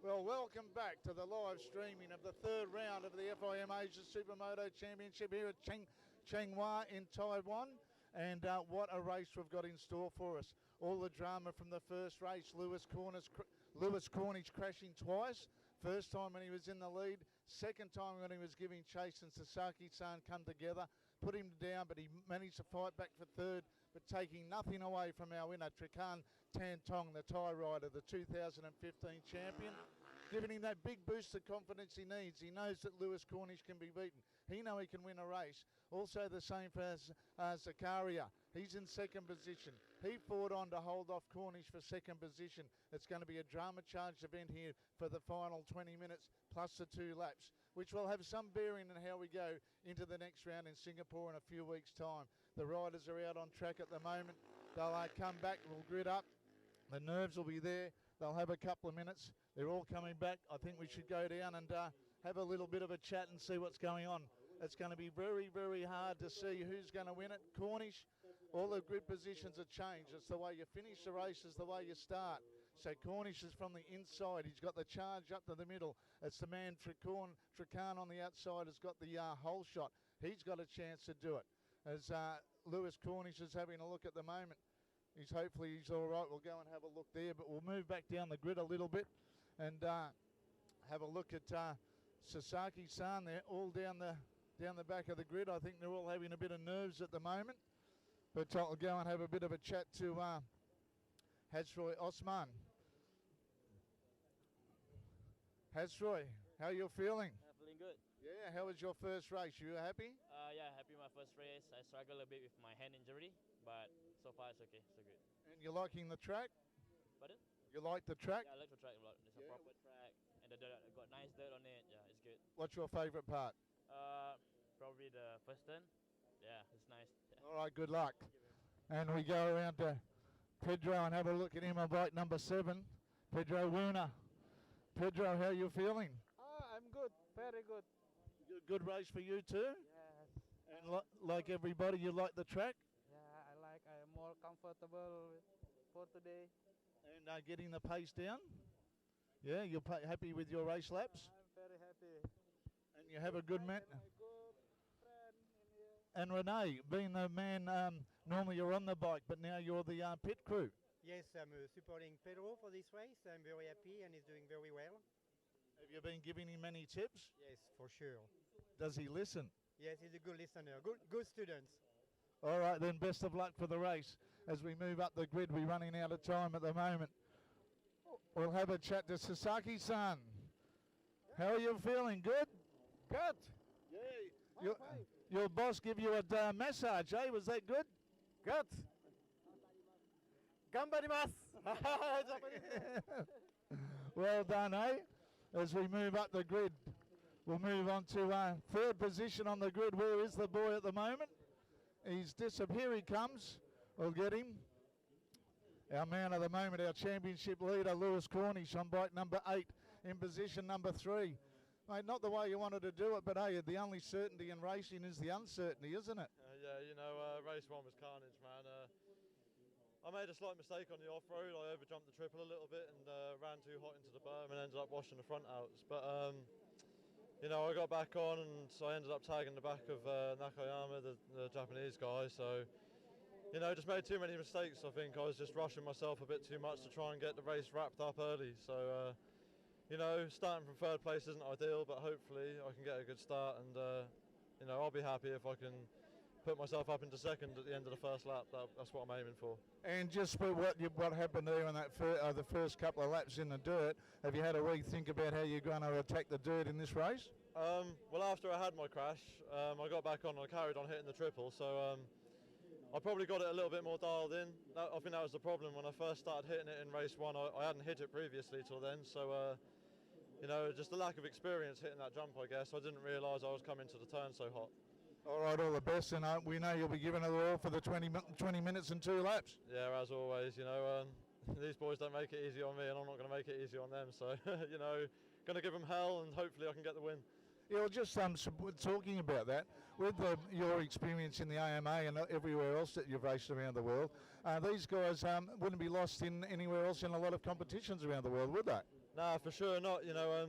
Well, welcome back to the live streaming of the third round of the FIM Asia Supermoto Championship here at Changhua in Taiwan. And what a race we've got in store for us. All the drama from the first race. Lewis Cornish crashing twice. First time when he was in the lead. Second time when he was giving chase, and Sasaki-san come together. Put him down, but he managed to fight back for third, but taking nothing away from our winner, Trikan Tantong, the Thai rider, the 2015 champion. Giving him that big boost of confidence he needs. He knows that Lewis Cornish can be beaten. He knows he can win a race. Also the same for Zakaria. He's in second position. He fought on to hold off Cornish for second position. It's going to be a drama-charged event here for the final 20 minutes plus the 2 laps, which will have some bearing on how we go into the next round in Singapore in a few weeks' time. The riders are out on track at the moment. They'll come back, we'll grid up. The nerves will be there. They'll have a couple of minutes. They're all coming back. I think we should go down and have a little bit of a chat and see what's going on. It's going to be very, very hard to see who's going to win it. Cornish, all the grid positions are changed. It's the way you finish the race is the way you start. So Cornish is from the inside. He's got the charge up to the middle. It's the man Trikan on the outside has got the hole shot. He's got a chance to do it. As Lewis Cornish is having a look at the moment. Hopefully he's all right. We'll go and have a look there, but we'll move back down the grid a little bit and have a look at Sasaki-san. They're all down the back of the grid. I think they're all having a bit of nerves at the moment, but I'll go and have a bit of a chat to Hazroy Osman. Hazroy, how you feeling? Feeling good. Yeah, how was your first race? You happy? Yeah, happy with my first race. I struggled a bit with my hand injury, but so far it's okay, so good. And you're liking the track? Pardon? You like the track? Yeah, I like the track a lot. It's a proper track, and the dirt, got nice dirt on it. Yeah, it's good. What's your favourite part? Probably the first turn. Yeah, it's nice. All right, good luck. And we go around to Pedro and have a look at him on bike number 7, Pedro Wuna. Pedro, how are you feeling? I'm good, very good. Good race for you too? Yes. And like everybody, you like the track? Yeah, I'm more comfortable for today. And getting the pace down? Yeah, you're happy with your race laps? I'm very happy. And you have a good man? My good friend in here. And Renee, being the man, normally you're on the bike, but now you're the pit crew. Yes, I'm supporting Pedro for this race. I'm very happy and he's doing very well. Have you been giving him any tips? Yes, for sure. Does he listen? Yes, he's a good listener, good student. All right, then best of luck for the race. As we move up the grid, we're running out of time at the moment. We'll have a chat to Sasaki-san. How are you feeling? Good? Good. Yeah. Your boss give you a massage, eh? Was that good? Good. Gambarimasu. Well done, eh? As we move up the grid, we'll move on to third position on the grid. Where is the boy at the moment? He's here he comes. We'll get him. Our man of the moment, our championship leader, Lewis Cornish, on bike number 8 in position number 3. Mate, not the way you wanted to do it, but hey, the only certainty in racing is the uncertainty, isn't it? Yeah, race 1 was carnage, man. I made a slight mistake on the off-road. I overjumped the triple a little bit and ran too hot into the berm and ended up washing the front outs. But, I got back on and so I ended up tagging the back of Nakayama, the Japanese guy. So, just made too many mistakes, I think. I was just rushing myself a bit too much to try and get the race wrapped up early. So, starting from third place isn't ideal, but hopefully I can get a good start and, I'll be happy if I can put myself up into second at the end of the first lap. That's what I'm aiming for. And just for what happened there on that the first couple of laps in the dirt, have you had a rethink about how you're going to attack the dirt in this race? Well, after I had my crash, I got back on and I carried on hitting the triple, so I probably got it a little bit more dialed in. I think that was the problem. When I first started hitting it in race 1, I hadn't hit it previously till then, so just a lack of experience hitting that jump, I guess. I didn't realise I was coming to the turn so hot. All right, all the best, and we know you'll be giving it all for the 20 minutes and 2 laps. Yeah, as always, these boys don't make it easy on me, and I'm not going to make it easy on them. So, going to give them hell, and hopefully I can get the win. Yeah, well, just talking about that, with your experience in the AMA and everywhere else that you've raced around the world, these guys wouldn't be lost in anywhere else in a lot of competitions around the world, would they? Nah, for sure not. You know,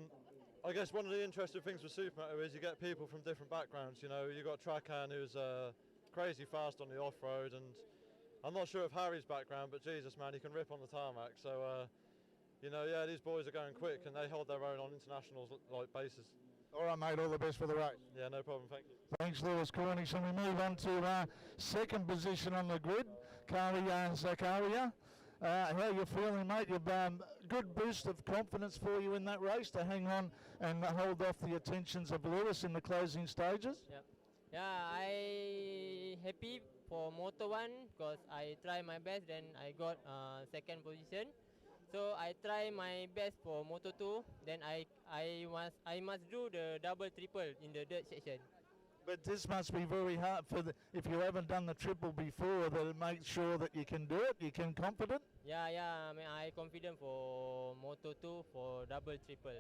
I guess one of the interesting things with Supermoto is you get people from different backgrounds. You know, you got Trakan who's crazy fast on the off-road, and I'm not sure of Harry's background, but Jesus, man, he can rip on the tarmac. So, you know, yeah, these boys are going quick, and they hold their own on internationals like basis. All right, mate, all the best for the race. Yeah, no problem, thank you. Thanks, Lewis Cornish. And we move on to second position on the grid, Karia Zakaria. How are you feeling, mate? You've good boost of confidence for you in that race to hang on and hold off the attentions of Lewis in the closing stages? Yep. Yeah, I happy for Moto 1 because I try my best, then I got second position. So I try my best for Moto 2, then I must do the double triple in the dirt section. But this must be very hard if you haven't done the triple before, that it makes sure that you can do it, you can confident? Yeah, I mean, I confident for Moto 2 for double triple.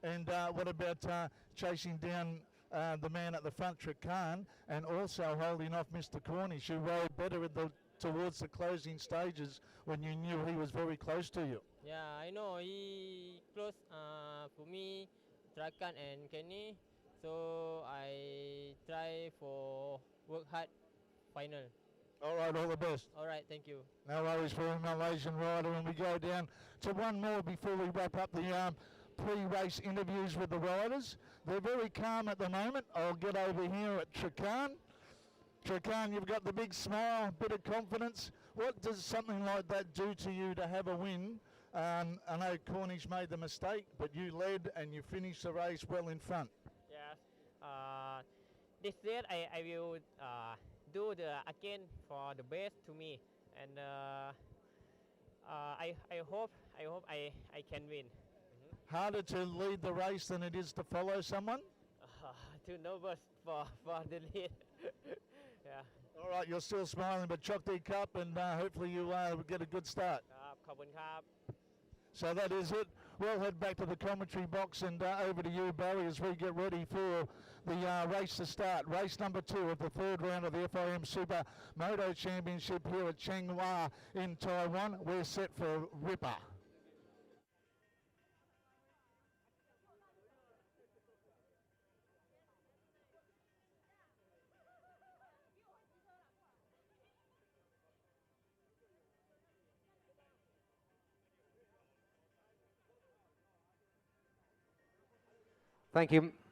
And what about chasing down the man at the front, Trakan, and also holding off Mr. Cornish, who rode better towards the closing stages when you knew he was very close to you? Yeah, I know he close for me, Trakan and Kenny. So I try for work hard final. All right, all the best. All right, thank you. No worries for a Malaysian rider, and we go down to one more before we wrap up the pre-race interviews with the riders. They're very calm at the moment. I'll get over here at Trakan. Trakan, you've got the big smile, bit of confidence. What does something like that do to you to have a win? I know Cornish made the mistake, but you led and you finished the race well in front. Yes. This year I will do the again for the best to me, and I hope I can win. Harder to lead the race than it is to follow someone? Too nervous for the lead. Yeah. All right, you're still smiling, but Chokti Cup, and hopefully you get a good start. ขอบคุณครับ So that is it. We'll head back to the commentary box and over to you, Barry, as we get ready for the race to start. Race number 2 of the third round of the FIM Supermoto Championship here at Changhua in Taiwan. We're set for Ripper.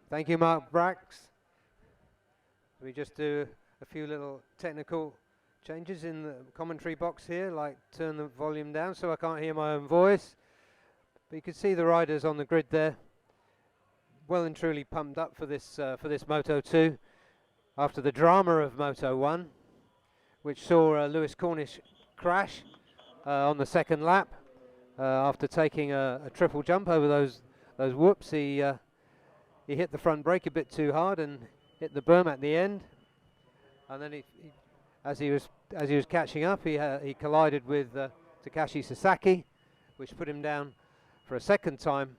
Thank you, Mark Brax. We just do a few little technical changes in the commentary box here, like turn the volume down so I can't hear my own voice. But you can see the riders on the grid there, well and truly pumped up for this Moto 2, after the drama of Moto 1, which saw Lewis Cornish crash on the second lap after taking a triple jump over those whoops. He hit the front brake a bit too hard and hit the berm at the end, and then as he was catching up, he collided with Takashi Sasaki, which put him down for a second time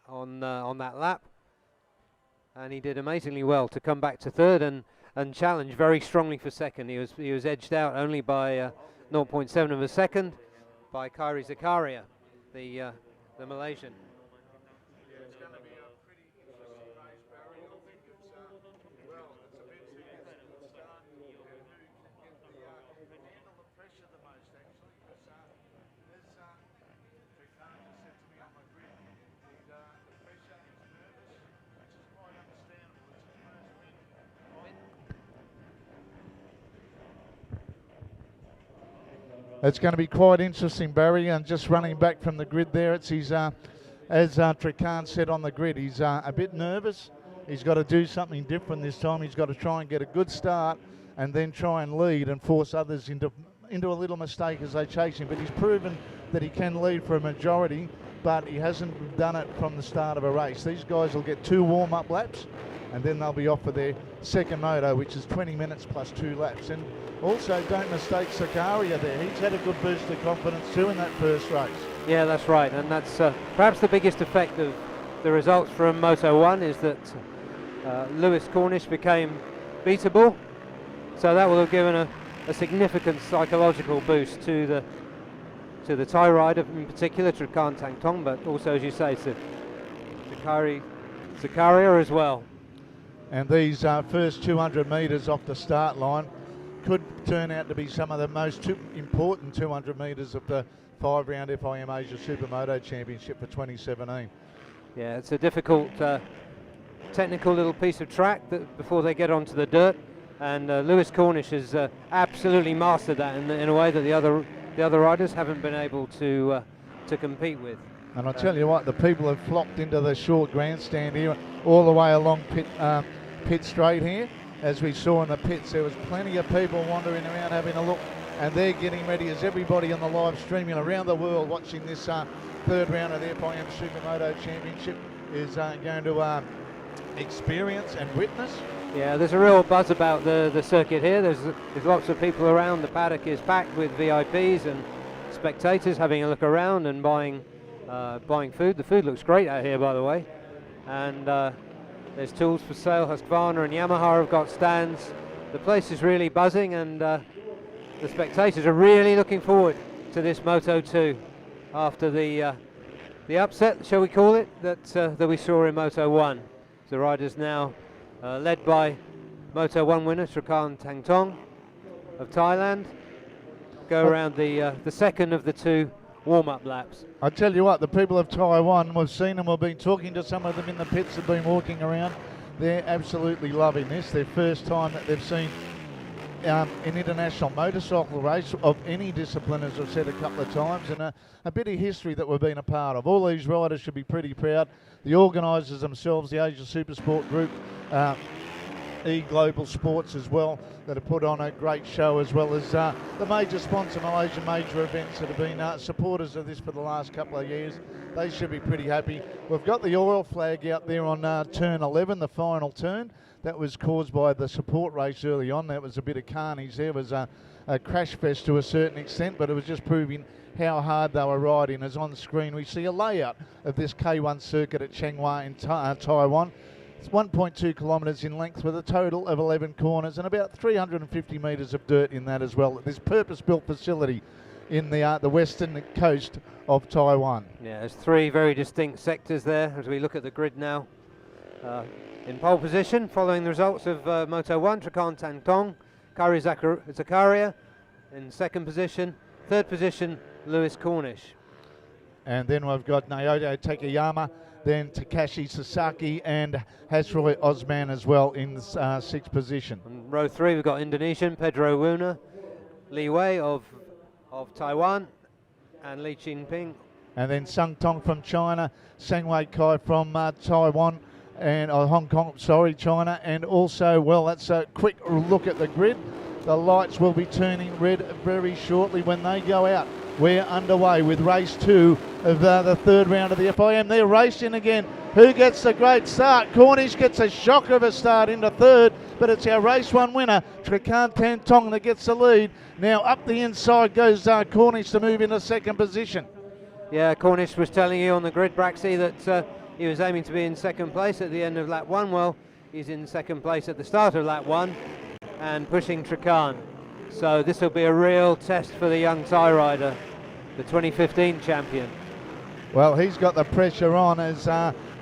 on that lap. And he did amazingly well to come back to third and challenge very strongly for second. He was edged out only by 0.7 of a second by Kairi Zakaria, the Malaysian. It's going to be quite interesting, Barry, and just running back from the grid there, it's his, as Trakan said on the grid, he's a bit nervous. He's got to do something different this time. He's got to try and get a good start and then try and lead and force others into a little mistake as they chase him. But he's proven that he can lead for a majority, but he hasn't done it from the start of a race. These guys will get 2 warm-up laps, and then they'll be off for their second moto, which is 20 minutes plus 2 laps. And also, don't mistake Zakaria there. He's had a good boost of confidence too in that first race. Yeah, that's right, and that's perhaps the biggest effect of the results from Moto 1 is that Lewis Cornish became beatable, so that will have given a significant psychological boost to to the Thai rider in particular, Trakan Tang Tong, but also, as you say, to Zakaria as well. And these first 200 metres off the start line could turn out to be some of the most important 200 metres of the 5-round FIM Asia Supermoto Championship for 2017. Yeah, it's a difficult technical little piece of track that before they get onto the dirt, and Lewis Cornish has absolutely mastered that in a way that the other riders haven't been able to compete with. And I'll tell you what, the people have flocked into the short grandstand here all the way along pit straight here. As we saw in the pits, there was plenty of people wandering around having a look, and they're getting ready as everybody on the live streaming around the world watching this third round of the FIM Supermoto Championship is going to experience and witness. Yeah, there's a real buzz about the circuit here. There's lots of people around. The paddock is packed with VIPs and spectators having a look around and buying food. The food looks great out here, by the way. And there's tools for sale. Husqvarna and Yamaha have got stands. The place is really buzzing, and the spectators are really looking forward to this Moto 2 after the upset, shall we call it, that we saw in Moto 1. The riders now led by Moto 1 winner Trakan Tang Tong of Thailand go around the second of the two warm-up laps. I tell you what, the people of Taiwan, we've seen them, we've been talking to some of them in the pits, have been walking around. They're absolutely loving this. Their first time that they've seen an international motorcycle race of any discipline, as I've said a couple of times, and a bit of history that we've been a part of. All these riders should be pretty proud. The organisers themselves, the Asia Supersport Group, E-Global Sports as well, that have put on a great show, as well as the major sponsor, Malaysian major events that have been supporters of this for the last couple of years. They should be pretty happy. We've got the oil flag out there on turn 11, the final turn. That was caused by the support race early on. That was a bit of carnage there. It was a crash fest to a certain extent, but it was just proving how hard they were riding. As on the screen, we see a layout of this K1 circuit at Changhua in Taiwan. It's 1.2 kilometres in length with a total of 11 corners and about 350 metres of dirt in that as well. This purpose-built facility in the western coast of Taiwan. Yeah, there's three very distinct sectors there as we look at the grid now. In pole position, following the results of Moto 1, Trakan Tang Tong, Kari Zakaria in second position. Third position, Lewis Cornish. And then we've got Naoto Takayama, then Takashi Sasaki and Hasroy Osman as well in the sixth position. In row 3 we've got Indonesian, Pedro Wuna, Li Wei of Taiwan, and Li Qinping. And then Sung Tong from China, Sang Wei Kai from Taiwan, and Hong Kong, China. And also, well, that's a quick look at the grid. The lights will be turning red very shortly when they go out. We're underway with race 2 of the third round of the FIM. They're racing again. Who gets the great start? Cornish gets a shocker of a start into third, but it's our race 1 winner, Trakan Tang Tong, that gets the lead. Now up the inside goes Cornish to move into second position. Yeah, Cornish was telling you on the grid, Braxy, that he was aiming to be in second place at the end of lap 1. Well, he's in second place at the start of lap 1 and pushing Trakan. So this will be a real test for the young Thai rider, the 2015 champion. Well, he's got the pressure on, as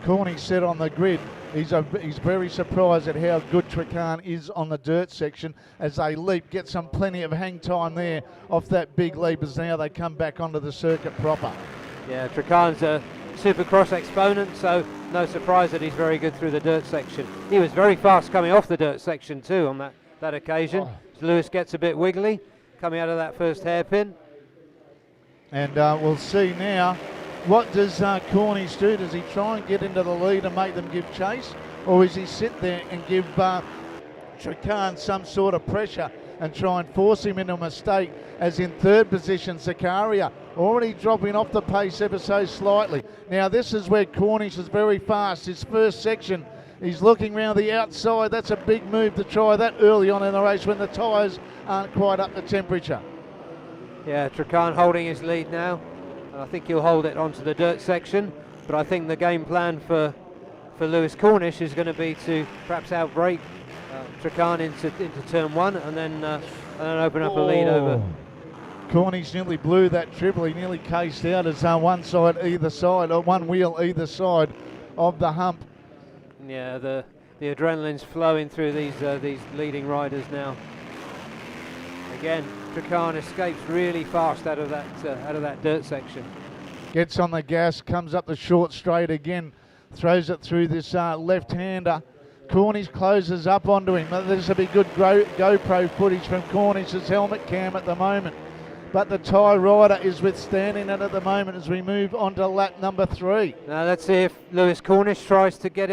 Cornish said on the grid. He's very surprised at how good Trakan is on the dirt section as they leap, get some plenty of hang time there off that big leap as now they come back onto the circuit proper. Yeah, Trakan's a Supercross exponent, so no surprise that he's very good through the dirt section. He was very fast coming off the dirt section too on that occasion. Oh. Lewis gets a bit wiggly coming out of that first hairpin. And we'll see now, what does Cornish do? Does he try and get into the lead and make them give chase? Or does he sit there and give Trakan some sort of pressure and try and force him into a mistake, as in third position, Zakaria, already dropping off the pace ever so slightly. Now this is where Cornish is very fast. His first section, he's looking round the outside. That's a big move to try that early on in the race when the tyres aren't quite up to temperature. Yeah, Trakan holding his lead now. And I think he'll hold it onto the dirt section. But I think the game plan for Lewis Cornish is going to be to perhaps outbrake Trakan into turn 1 and then open up a lead over. Cornish nearly blew that triple. He nearly cased out as one side either side, or one wheel either side of the hump. Yeah, the adrenaline's flowing through these leading riders now. Again, Trakan escapes really fast out of that dirt section. Gets on the gas, comes up the short straight again, throws it through this left-hander. Cornish closes up onto him. There's a big good GoPro footage from Cornish's helmet cam at the moment. But the Thai rider is withstanding it at the moment as we move on to lap number 3. Now let's see if Lewis Cornish tries to get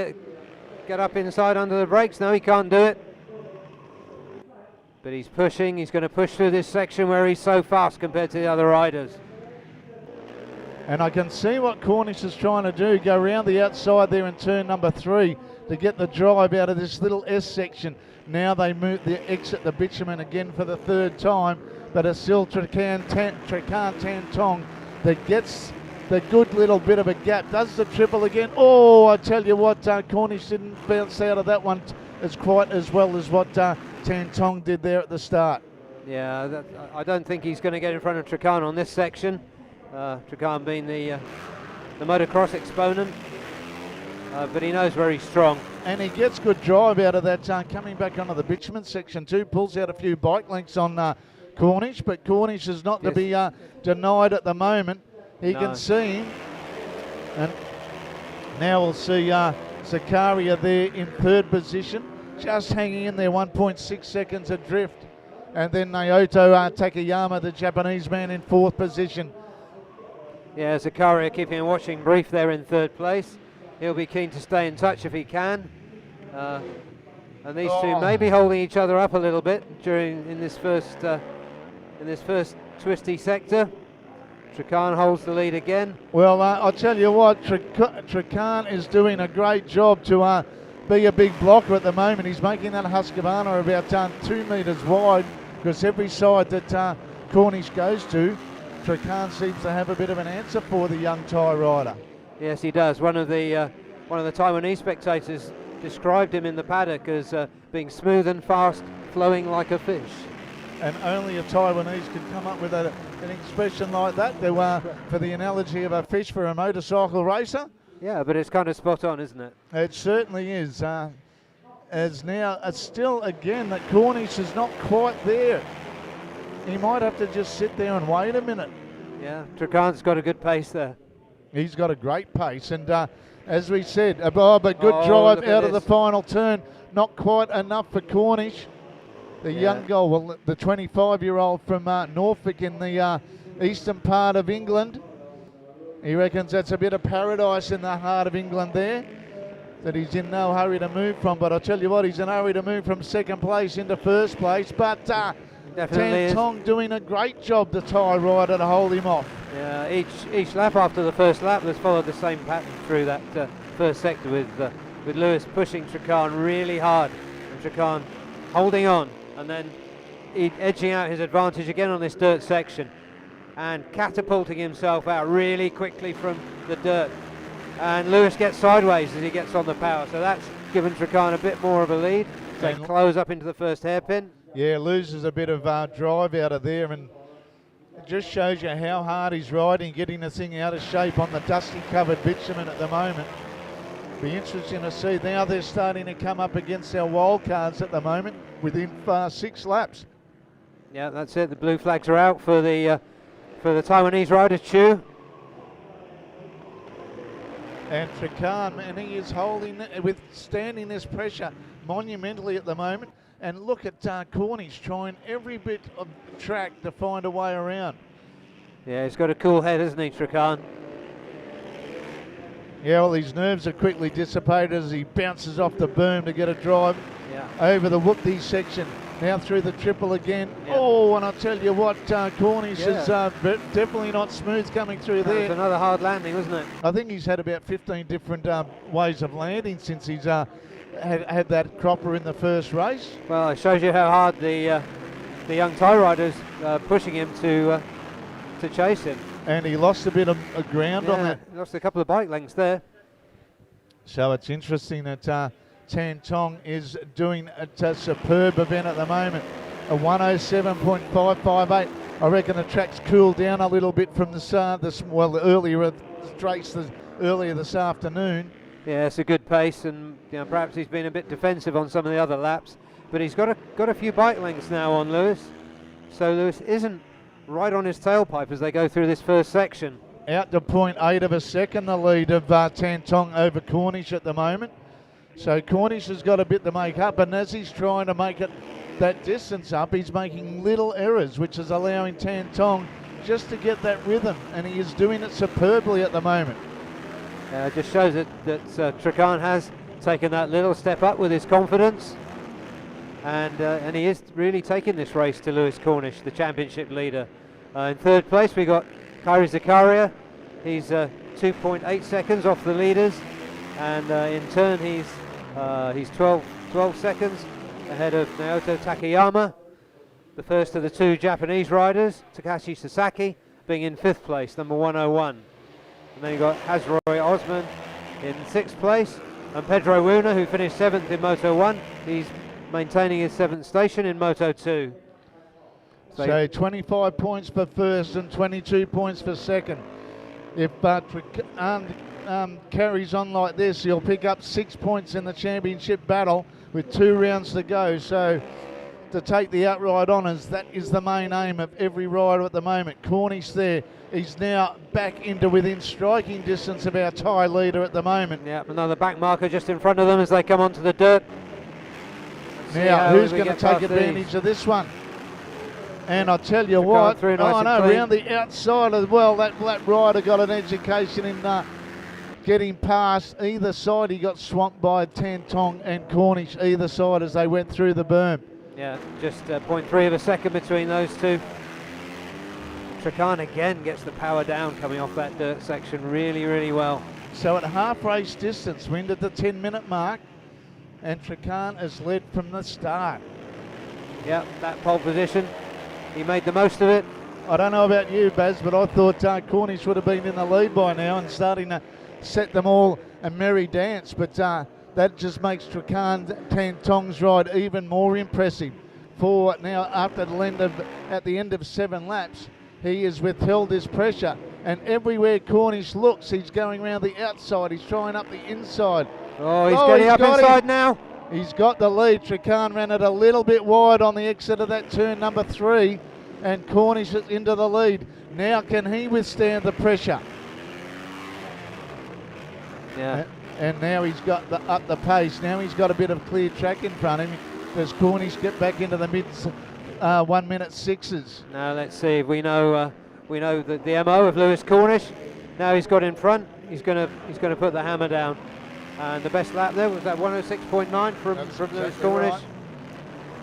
up inside under the brakes. No, he can't do it. But he's pushing. He's going to push through this section where he's so fast compared to the other riders. And I can see what Cornish is trying to do, go around the outside there in turn number 3 to get the drive out of this little S section. Now they exit the bitumen again for the 3rd time, but it's still Trakan Tantong that gets the good little bit of a gap. Does the triple again. Oh, I tell you what, Cornish didn't bounce out of that one as quite as well as what Tantong did there at the start. Yeah, I don't think he's going to get in front of Trakan on this section. Trakan being the motocross exponent, but he knows where he's strong. And he gets good drive out of that coming back onto the bitumen section too. Pulls out a few bike lengths on Cornish, but Cornish is not to be denied at the moment. He can see him. And now we'll see Zakaria there in 3rd position, just hanging in there, 1.6 seconds adrift. And then Naoto Takayama, the Japanese man, in 4th position. Yeah, Zakaria keeping a watching brief there in 3rd place. He'll be keen to stay in touch if he can. And these two may be holding each other up a little bit in this first twisty sector. Trakan holds the lead again. Well, I'll tell you what, Trakan is doing a great job to be a big blocker at the moment. He's making that Husqvarna about 2 metres wide, because every side that Cornish goes to, Trakan seems to have a bit of an answer for the young Thai rider. Yes, he does. One of the Taiwanese spectators described him in the paddock as being smooth and fast, flowing like a fish. And only a Taiwanese can come up with an expression like that for the analogy of a fish for a motorcycle racer. Yeah, but it's kind of spot on, isn't it? It certainly is. As now, it's still again that Cornish is not quite there. He might have to just sit there and wait a minute. Yeah, Trakan's got a good pace there. He's got a great pace, and as we said, but good drive out of the final turn. Not quite enough for Cornish. The young girl, well, the 25-year-old from Norfolk in the eastern part of England. He reckons that's a bit of paradise in the heart of England there, that he's in no hurry to move from. But I'll tell you what, he's in a hurry to move from 2nd place into 1st place. But Tantong doing a great job, the Thai rider, to hold him off. Yeah, each lap after the first lap, let's follow the same pattern through that first sector with Lewis pushing Trakan really hard, and Trakan holding on, and then edging out his advantage again on this dirt section, and catapulting himself out really quickly from the dirt. And Lewis gets sideways as he gets on the power, so that's given Trakan a bit more of a lead. They close up into the first hairpin. Yeah, loses a bit of drive out of there, and it just shows you how hard he's riding, getting the thing out of shape on the dusty covered bitumen at the moment. Be interesting to see. Now they're starting to come up against our wild cards at the moment within 6 laps. Yeah, that's it. The blue flags are out for the Taiwanese rider Chu. And Trakan, and he is withstanding this pressure monumentally at the moment. And look at Cornish trying every bit of track to find a way around. Yeah, he's got a cool head, hasn't he, Trakan? Yeah, well, his nerves are quickly dissipated as he bounces off the boom to get a drive over the Whoopty section. Now through the triple again. Yeah. Oh, and I'll tell you what, Cornish is definitely not smooth coming through there. It was another hard landing, wasn't it? I think he's had about 15 different ways of landing since he's had that cropper in the first race. Well, it shows you how hard the young Thai rider's pushing him to chase him. And he lost a bit of ground on that. Lost a couple of bike lengths there. So it's interesting that Tantong is doing a superb event at the moment. A 107.558. I reckon the track's cooled down a little bit from the start. Earlier this afternoon. Yeah, it's a good pace, and perhaps he's been a bit defensive on some of the other laps, but he's got a few bike lengths now on Lewis, so Lewis isn't right on his tailpipe as they go through this first section. Out to 0.8 of a second, the lead of Tan Tong over Cornish at the moment. So Cornish has got a bit to make up, and as he's trying to make it that distance up, he's making little errors, which is allowing Tan Tong just to get that rhythm, and he is doing it superbly at the moment. It just shows that Trakhan has taken that little step up with his confidence, and he is really taking this race to Lewis Cornish, the championship leader. In third place we got Kairi Zakaria. He's 2.8 seconds off the leaders, and in turn he's 12 seconds ahead of Naoto Takayama, the first of the two Japanese riders. Takashi Sasaki being in fifth place, number 101. And then you've got Hazroy Osman in sixth place, and Pedro Wuna, who finished seventh in Moto 1. He's maintaining his seventh station in Moto 2. So 25 points for first and 22 points for second. If carries on like this, he'll pick up 6 points in the championship battle with 2 rounds to go. So to take the outright honours, that is the main aim of every rider at the moment. Cornish there, he's now back into within striking distance of our tie leader at the moment. Yeah, another back marker just in front of them as they come onto the dirt. Now, who's going to take advantage of this one? And I tell you what, around the outside as well, that black rider got an education in getting past either side. He got swamped by Tan Tong and Cornish either side as they went through the berm. Yeah, just 0.3 of a second between those two. Trakhan again gets the power down coming off that dirt section really, really well. So at half race distance, we're into the 10-minute mark, and Trakhan has led from the start. Yeah, that pole position, he made the most of it. I don't know about you, Baz, but I thought Cornish would have been in the lead by now and starting to set them all a merry dance, but that just makes Trakhan Tan Tong's ride even more impressive. For now, after at the end of 7 laps, he has withheld his pressure, and everywhere Cornish looks, he's going around the outside. He's trying up the inside. Oh, he's getting up inside now. He's got the lead. Trakhan ran it a little bit wide on the exit of that turn number 3, and Cornish is into the lead. Now can he withstand the pressure? Yeah. And now he's got up the pace. Now he's got a bit of clear track in front of him. Does Cornish get back into the mid 1 minute 6s? Now let's see if we know the MO of Lewis Cornish. Now he's got in front. He's going to put the hammer down. And the best lap there was that 106.9 from Lewis Cornish. Right.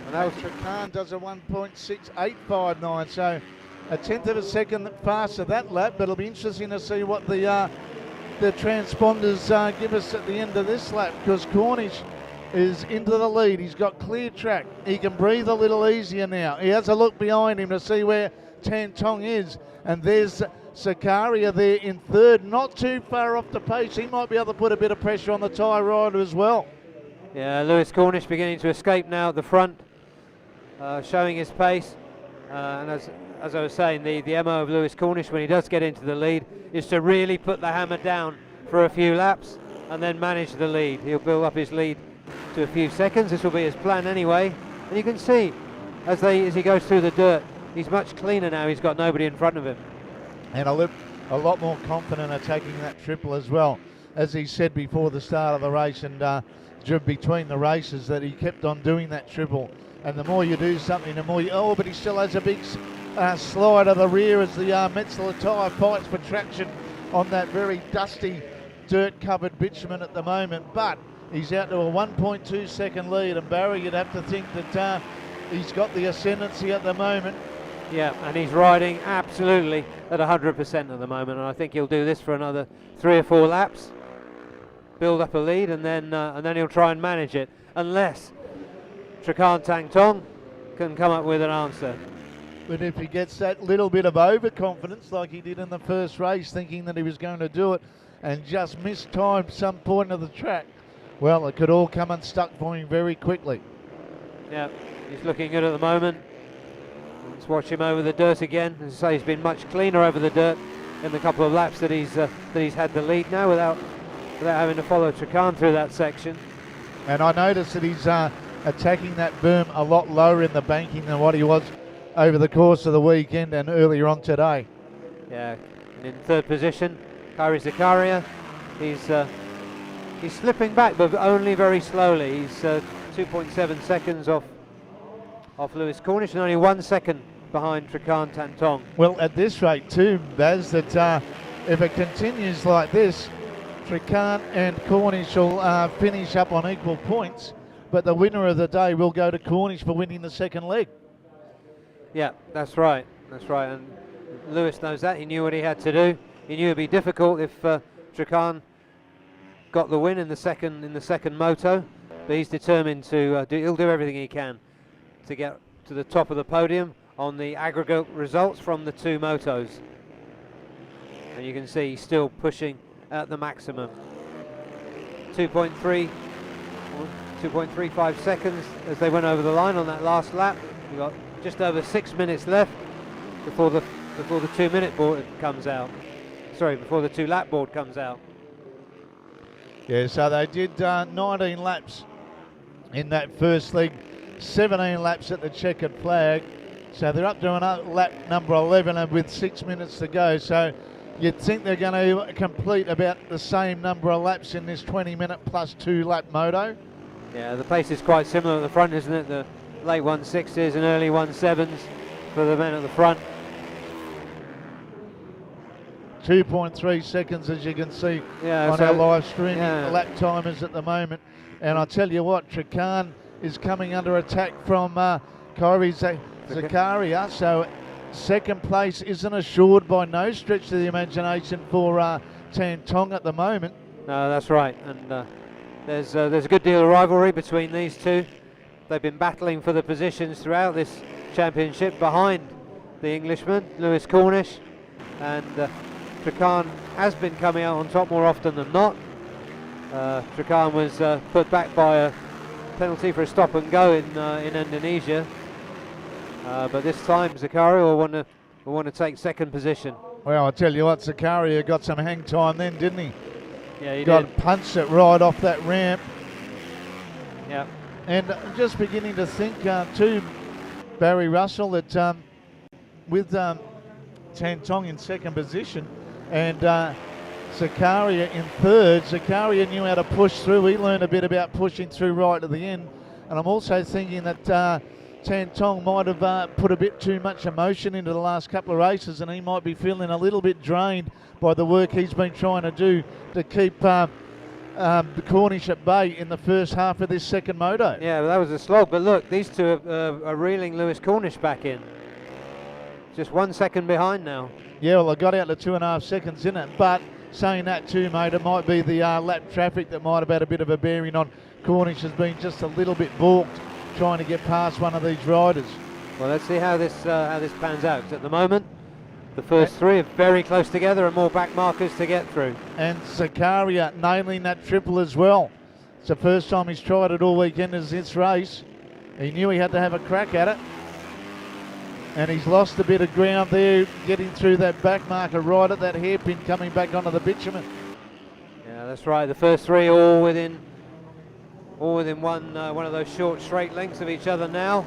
And that was Trakhan does a 1.6859, so a tenth of a second faster that lap. But it'll be interesting to see what the transponders give us at the end of this lap, because Cornish is into the lead. He's got clear track. He can breathe a little easier now. He has a look behind him to see where Tan Tong is, and there's Zakaria there in third, not too far off the pace. He might be able to put a bit of pressure on the tyre rider as well. Yeah, Lewis Cornish beginning to escape now at the front, showing his pace. And as I was saying, the MO of Lewis Cornish when he does get into the lead is to really put the hammer down for a few laps and then manage the lead. He'll build up his lead to a few seconds. This will be his plan anyway. And you can see as he goes through the dirt, he's much cleaner now. He's got nobody in front of him. And a lot more confident attacking that triple as well. As he said before the start of the race and between the races, that he kept on doing that triple. And the more you do something, the more you... but he still has a big slide of the rear as the Metzeler tyre fights for traction on that very dusty, dirt-covered bitumen at the moment. But he's out to a 1.2 second lead, and Barry, you'd have to think that he's got the ascendancy at the moment. Yeah, and he's riding absolutely at 100% at the moment, and I think he'll do this for another 3 or 4 laps, build up a lead, and then he'll try and manage it, unless Trakhan Tan Tong can come up with an answer. But if he gets that little bit of overconfidence like he did in the first race, thinking that he was going to do it and just mistimed some point of the track, well, it could all come unstuck for him very quickly. Yeah, he's looking good at the moment. Let's watch him over the dirt again. As I say, he's been much cleaner over the dirt in the couple of laps that he's had the lead now without having to follow Trakhan through that section. And I noticed that he's attacking that berm a lot lower in the banking than what he was over the course of the weekend and earlier on today. Yeah, and in third position, Kairi Zakaria. He's slipping back, but only very slowly. He's 2.7 seconds off Lewis Cornish and only 1 second behind Trakhan Tantong. Well, at this rate too, Baz, that if it continues like this, Trakhan and Cornish will finish up on equal points, but the winner of the day will go to Cornish for winning the second leg. Yeah, that's right. That's right. And Lewis knows that. He knew what he had to do. He knew it'd be difficult if Trakhan got the win in the second moto, but he's determined to he'll do everything he can to get to the top of the podium on the aggregate results from the 2 motos. And you can see he's still pushing at the maximum. 2.35 seconds as they went over the line on that last lap. We've got just over 6 minutes left before the 2-minute board comes out. Sorry, before the 2-lap board comes out. Yeah, so they did 19 laps in that first leg, 17 laps at the checkered flag. So they're up to lap number 11 and with 6 minutes to go. So you'd think they're going to complete about the same number of laps in this 20-minute plus 2-lap moto. Yeah, the pace is quite similar at the front, isn't it? The late 1.6s and early 1.7s for the men at the front. 2.3 seconds, as you can see on our live streaming lap timers at the moment. And I tell you what, Trakhan is coming under attack from Kairi Zakaria. So second place isn't assured by no stretch of the imagination for Tantong at the moment. No, that's right. And there's a good deal of rivalry between these two. They've been battling for the positions throughout this championship behind the Englishman, Lewis Cornish. And Trakhan has been coming out on top more often than not. Trakhan was put back by a penalty for a stop and go in Indonesia. But this time Zakaria will want to take second position. Well, I tell you what, Zakaria got some hang time then, didn't he? Yeah, he did. Punched it right off that ramp. Yeah. And just beginning to think too, Barry Russell, that with Tantong in second position and Zakaria in third, Zakaria knew how to push through. He learned a bit about pushing through right at the end. And I'm also thinking that Tantong might have put a bit too much emotion into the last couple of races, and he might be feeling a little bit drained by the work he's been trying to do to keep the Cornish at bay in the first half of this second moto. Yeah, well, that was a slog, but look, these two are reeling Lewis Cornish back in. Just 1 second behind now. Yeah, well, I got out to 2.5 seconds in it, but saying that too, mate, it might be the lap traffic that might have had a bit of a bearing on Cornish, has been just a little bit balked trying to get past one of these riders. Well, let's see how this pans out. 'Cause at the moment, the first three are very close together and more back markers to get through. And Zakaria nailing that triple as well. It's the first time he's tried it all weekend as this race. He knew he had to have a crack at it. And he's lost a bit of ground there, getting through that back marker right at that hairpin, coming back onto the bitumen. Yeah, that's right. The first three all within one of those short straight lengths of each other now.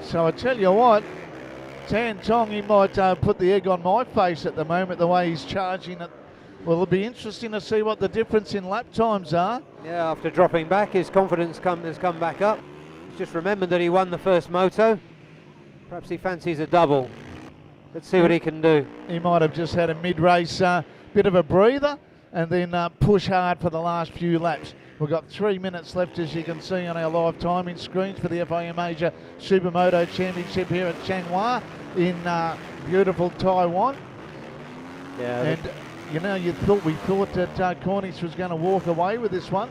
So I tell you what, Tantong, he might put the egg on my face at the moment, the way he's charging it. Well, it'll be interesting to see what the difference in lap times are. Yeah, after dropping back, his confidence has come back up. He's just remembered that he won the first moto. Perhaps he fancies a double. Let's see what he can do. He might have just had a mid-race bit of a breather and then push hard for the last few laps. We've got 3 minutes left, as you can see on our live timing screens, for the FIM Asia Supermoto Championship here at Changhua in beautiful Taiwan. Yeah. And you know, we thought that Cornish was going to walk away with this one,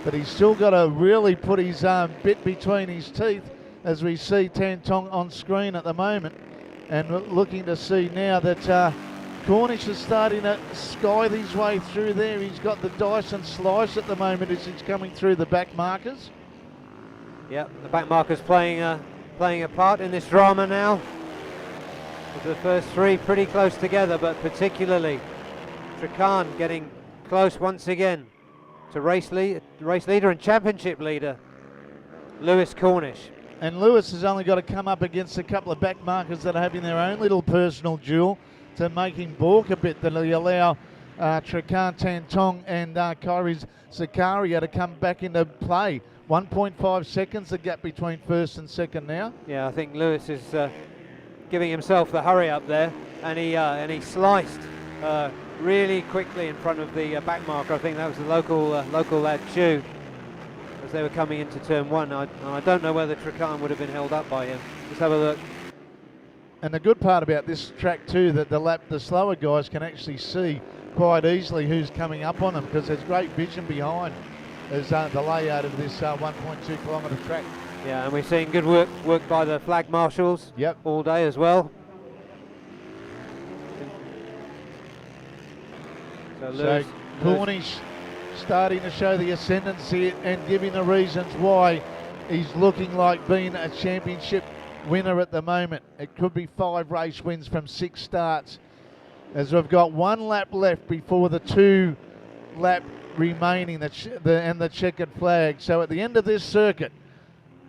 but he's still got to really put his bit between his teeth, as we see Tantong on screen at the moment, and looking to see now that Cornish is starting to skythe his way through there. He's got the Dyson slice at the moment as he's coming through the back markers. Yep, the back marker's playing a part in this drama now. With the first three pretty close together, but particularly Trakhan getting close once again to race leader and championship leader Lewis Cornish. And Lewis has only got to come up against a couple of back markers that are having their own little personal duel to make him balk a bit, that will allow Trakhan Tantong and Kairis Zakaria to come back into play. 1.5 seconds the gap between first and second now. Yeah, I think Lewis is giving himself the hurry up there, and he sliced really quickly in front of the back marker. I think that was the local lad Chu, as they were coming into turn one. I don't know whether Trakhan would have been held up by him. Let's have a look. And the good part about this track too, that the slower guys can actually see quite easily who's coming up on them, because there's great vision behind as the layout of this 1.2 kilometre track. Yeah, and we've seen good work by the flag marshals. Yep. All day as well. So Cornish starting to show the ascendancy and giving the reasons why he's looking like being a championship winner at the moment. It could be 5 race wins from 6 starts, as we've got 1 lap left before the 2 lap remaining and the checkered flag. So at the end of this circuit,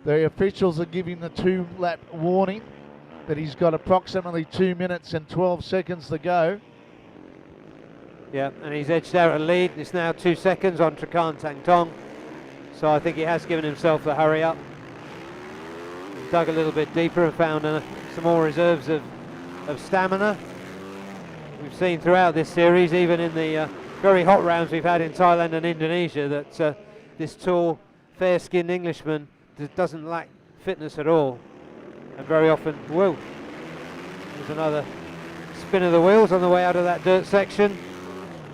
the officials are giving the 2 lap warning that he's got approximately 2 minutes and 12 seconds to go. Yeah, and he's edged out a lead. It's now 2 seconds on Trakhan Tantong. So I think he has given himself the hurry up. He's dug a little bit deeper and found some more reserves of stamina. We've seen throughout this series, even in the very hot rounds we've had in Thailand and Indonesia, that this tall, fair-skinned Englishman doesn't lack fitness at all. And very often, whoa, there's another spin of the wheels on the way out of that dirt section.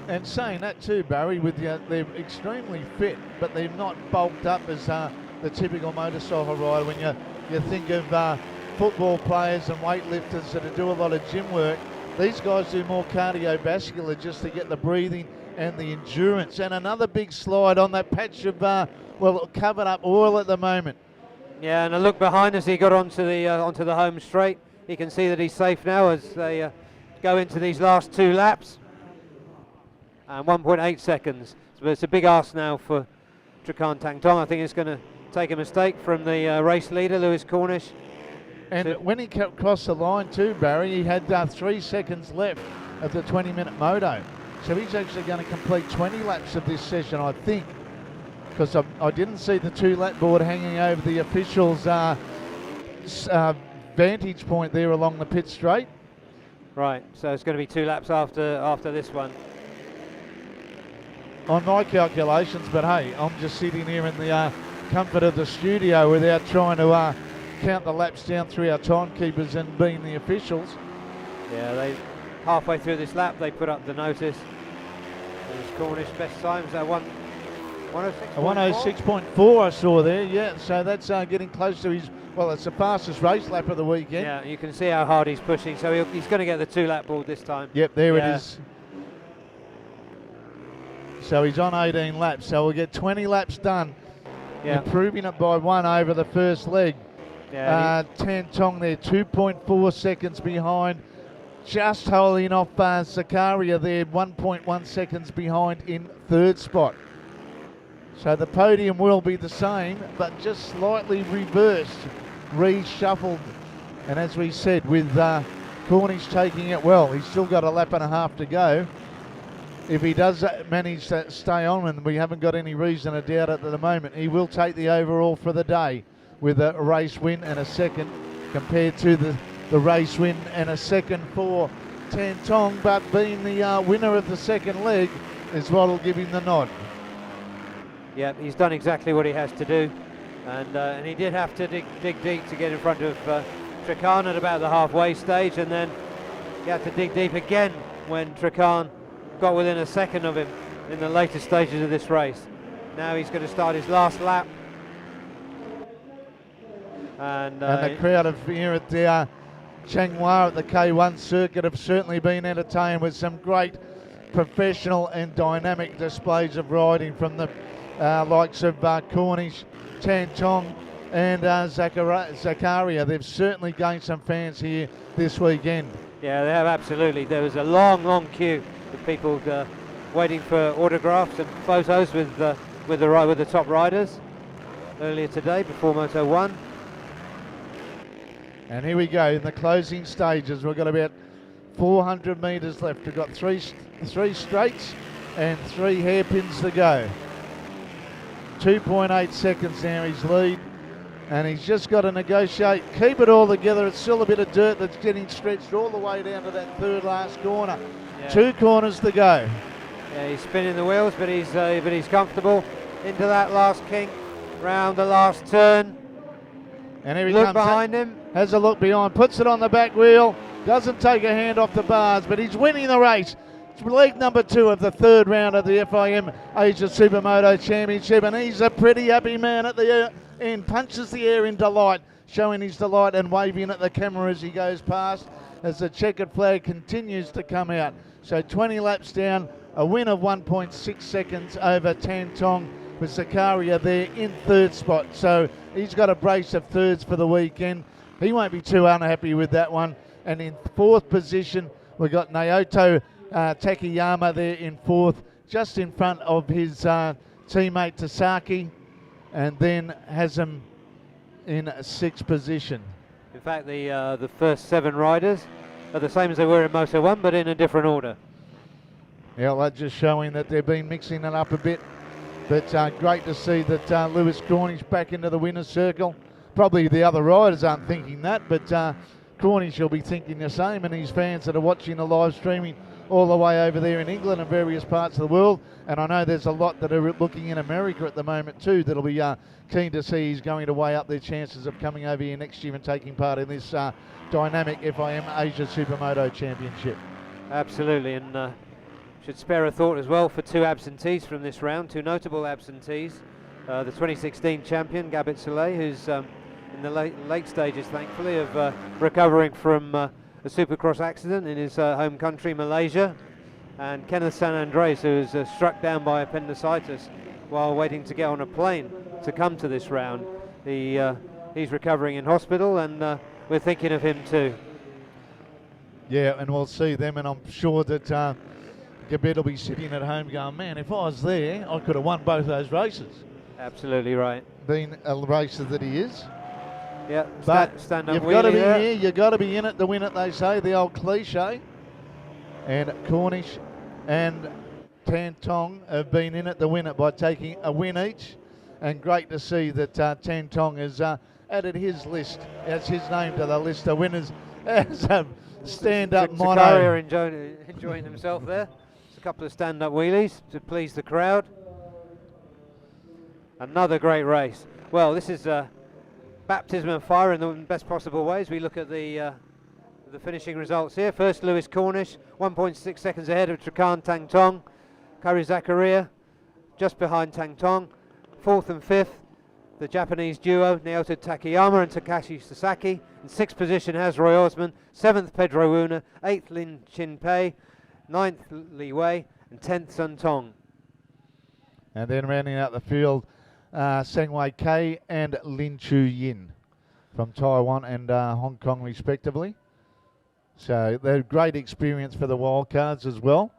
And saying that too, Barry, with they're extremely fit, but they're not bulked up as the typical motorcycle rider. When you think of football players and weightlifters that do a lot of gym work, these guys do more cardiovascular just to get the breathing and the endurance. And another big slide on that patch of covered up oil at the moment. Yeah, and a look behind as he got onto the home straight. You can see that he's safe now as they go into these last 2 laps. And 1.8 seconds. So it's a big ask now for Trakhan Tantong. I think it's going to take a mistake from the race leader, Lewis Cornish. And when he crossed the line too, Barry, he had 3 seconds left of the 20-minute moto. So he's actually going to complete 20 laps of this session, I think, because I didn't see the 2 lap board hanging over the officials' vantage point there along the pit straight. Right, so it's going to be 2 laps after this one. On my calculations, but hey, I'm just sitting here in the comfort of the studio without trying to count the laps down through our timekeepers and being the officials. Yeah, they halfway through this lap they put up the notice. There's Cornish best times, 106.4 I saw there, yeah, so that's getting close to his, well, it's the fastest race lap of the weekend. Yeah, you can see how hard he's pushing, so he's going to get the 2 lap board this time. Yep, there it is. So he's on 18 laps, so we'll get 20 laps done, improving it by 1 over the first leg. Yeah, Tantong there, 2.4 seconds behind, just holding off Zakaria there, 1.1 seconds behind in 3rd spot. So the podium will be the same, but just slightly reversed, reshuffled. And as we said, with Cornish taking it well, he's still got a lap and a half to go. If he does manage to stay on, and we haven't got any reason to doubt it at the moment, he will take the overall for the day with a race win and a second, compared to the race win and a second for Tantong, but being the winner of the second leg is what will give him the nod. Yeah, he's done exactly what he has to do, and he did have to dig deep to get in front of Trakhan at about the halfway stage, and then he had to dig deep again when Trakhan got within a second of him in the later stages of this race. Now he's going to start his last lap. And the crowd of here at the Changhua at the K1 circuit have certainly been entertained with some great professional and dynamic displays of riding from the likes of Cornish, Tantong and Zakaria. They've certainly gained some fans here this weekend. Yeah, they have absolutely. There was a long queue of people waiting for autographs and photos with the top riders earlier today before Moto 1. And here we go in the closing stages. We've got about 400 metres left. We've got three straights and 3 hairpins to go. 2.8 seconds now his lead, and he's just got to negotiate, keep it all together. It's still a bit of dirt that's getting stretched all the way down to that third last corner. Yeah. 2 corners to go. Yeah, he's spinning the wheels, but he's comfortable into that last kink, round the last turn. And here he look comes behind him. Has a look behind, puts it on the back wheel, doesn't take a hand off the bars, but he's winning the race. It's leg number 2 of the third round of the FIM Asia Supermoto Championship, and he's a pretty happy man at the end. Punches the air in delight, showing his delight and waving at the camera as he goes past, as the checkered flag continues to come out. So 20 laps down, a win of 1.6 seconds over Tan Tong, with Zakaria there in third spot. So he's got a brace of thirds for the weekend. He won't be too unhappy with that one. And in fourth position, we've got Naoto Takayama there in fourth, just in front of his teammate Tasaki, and then has him in sixth position. In fact, the first 7 riders are the same as they were in Moto 1, but in a different order. Yeah, well, just showing that they've been mixing it up a bit. But great to see that Lewis Cornish back into the winner's circle. Probably the other riders aren't thinking that, but Cornish will be thinking the same, and his fans that are watching the live streaming all the way over there in England and various parts of the world. And I know there's a lot that are looking in America at the moment too that'll be keen to see he's going to weigh up their chances of coming over here next year and taking part in this dynamic FIM Asia Supermoto Championship. Absolutely, and should spare a thought as well for 2 absentees from this round, 2 notable absentees. The 2016 champion, Gabit Saleh, who's in the late stages, thankfully, of recovering from a supercross accident in his home country, Malaysia. And Kenneth San Andres, who was struck down by appendicitis while waiting to get on a plane to come to this round. He's recovering in hospital, and we're thinking of him too. Yeah, and we'll see them, and I'm sure that Gabit will be sitting at home going, man, if I was there, I could have won both those races. Absolutely right. Being a racer that he is. Yeah, but stand up. You've got to be here. You've got to be in it to win it. They say, the old cliche. And Cornish and Tan Tong have been in it to win it by taking a win each. And great to see that Tan Tong has added his list, as his name to the list of winners as a stand-up motto. Zakaria enjoying himself there. Just a couple of stand-up wheelies to please the crowd. Another great race. Well, this is baptism of fire in the best possible ways. We look at the finishing results here. First, Lewis Cornish, 1.6 seconds ahead of Trakan Tang Tong. Kari Zakaria just behind Tang Tong. Fourth and fifth, the Japanese duo Naoto Takayama and Takashi Sasaki. In sixth position has Roy Osman. Seventh, Pedro Una. Eighth, Lin Chin Pei. Ninth, Li Wei. And 10th, Sun Tong. And then rounding out the field, Sang Wei Kei and Lin Chu Yin from Taiwan and Hong Kong respectively. So they're great experience for the wildcards as well.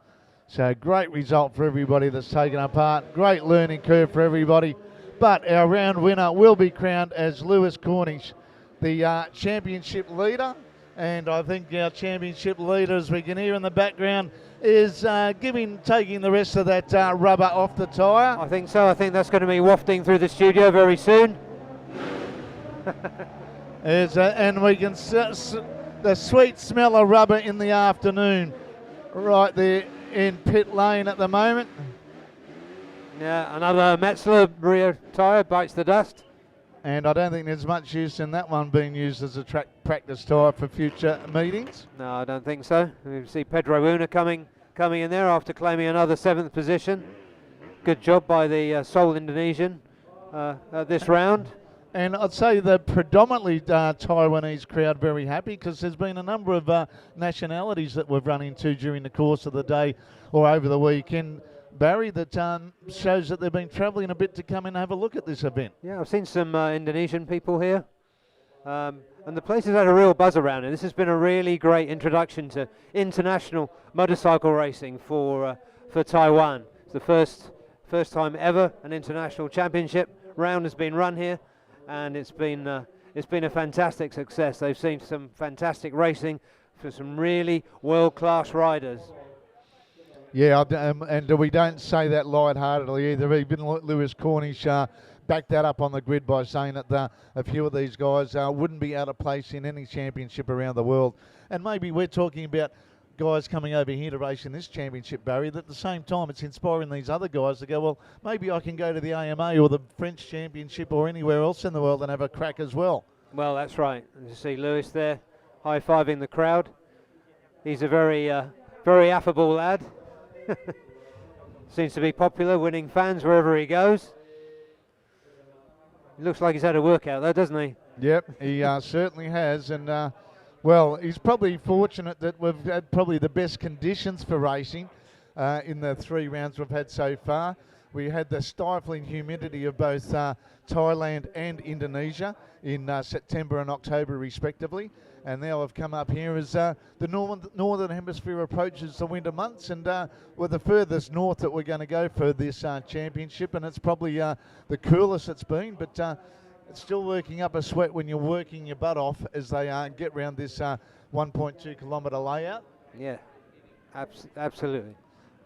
So great result for everybody that's taken a part. Great learning curve for everybody. But our round winner will be crowned as Lewis Cornish, the championship leader. And I think our championship leader, as we can hear in the background, is taking the rest of that rubber off the tyre. I think so. I think that's going to be wafting through the studio very soon. And we can the sweet smell of rubber in the afternoon right there in pit lane at the moment. Yeah, another Metzler rear tyre bites the dust. And I don't think there's much use in that one being used as a track practice tyre for future meetings. No, I don't think so. We see Pedro Una coming in there after claiming another 7th position. Good job by the Seoul Indonesian at this round. And I'd say the predominantly Taiwanese crowd very happy, because there's been a number of nationalities that we've run into during the course of the day or over the weekend. Barry, that shows that they've been travelling a bit to come and have a look at this event. Yeah, I've seen some Indonesian people here. And the place has had a real buzz around it. This has been a really great introduction to international motorcycle racing for Taiwan. It's the first time ever an international championship round has been run here, and it's been a fantastic success. They've seen some fantastic racing for some really world-class riders. Yeah, and we don't say that lightheartedly either. Even Lewis Cornish backed that up on the grid by saying that a few of these guys wouldn't be out of place in any championship around the world. And maybe we're talking about guys coming over here to race in this championship, Barry, that at the same time it's inspiring these other guys to go, well, maybe I can go to the AMA or the French Championship or anywhere else in the world and have a crack as well. Well, that's right. You see Lewis there high-fiving the crowd. He's a very affable lad. Seems to be popular, winning fans wherever he goes. He looks like he's had a workout though, doesn't he? Yep, he certainly has. And, well, he's probably fortunate that we've had probably the best conditions for racing in the 3 rounds we've had so far. We had the stifling humidity of both Thailand and Indonesia in September and October respectively. And now I've come up here as the northern hemisphere approaches the winter months, and we're the furthest north that we're going to go for this championship, and it's probably the coolest it's been, but it's still working up a sweat when you're working your butt off as they get round this 1.2 kilometre layout. Yeah, absolutely.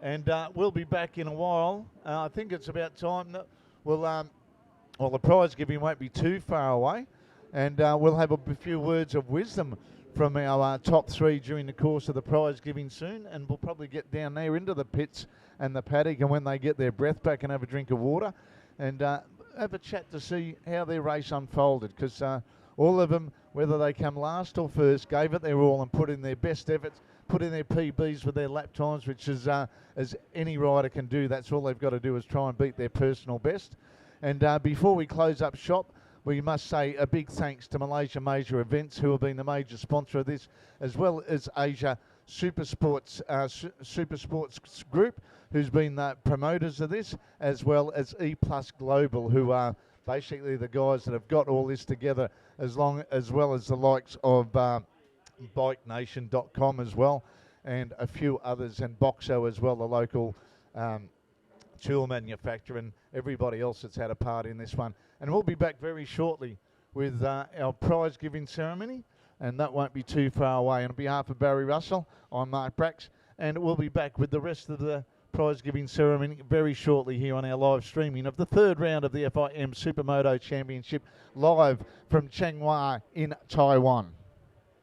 And we'll be back in a while. I think it's about time that we'll, well, the prize giving won't be too far away. And we'll have a few words of wisdom from our top 3 during the course of the prize giving soon. And we'll probably get down there into the pits and the paddock, and when they get their breath back and have a drink of water and have a chat to see how their race unfolded. Because all of them, whether they come last or first, gave it their all and put in their best efforts, put in their PBs with their lap times, which is as any rider can do. That's all they've got to do is try and beat their personal best. And before we close up shop, we must say a big thanks to Malaysia Major Events, who have been the major sponsor of this, as well as Asia Supersports Group, who's been the promoters of this, as well as E Plus Global, who are basically the guys that have got all this together, as well as the likes of BikeNation.com as well, and a few others, and Boxo as well, the local tool manufacturer, and everybody else that's had a part in this one. And we'll be back very shortly with our prize giving ceremony, and that won't be too far away. And on behalf of Barry Russell, I'm Mark Brax, and we'll be back with the rest of the prize giving ceremony very shortly here on our live streaming of the 3rd round of the FIM Supermoto Championship, live from Chiang Mai in Taiwan.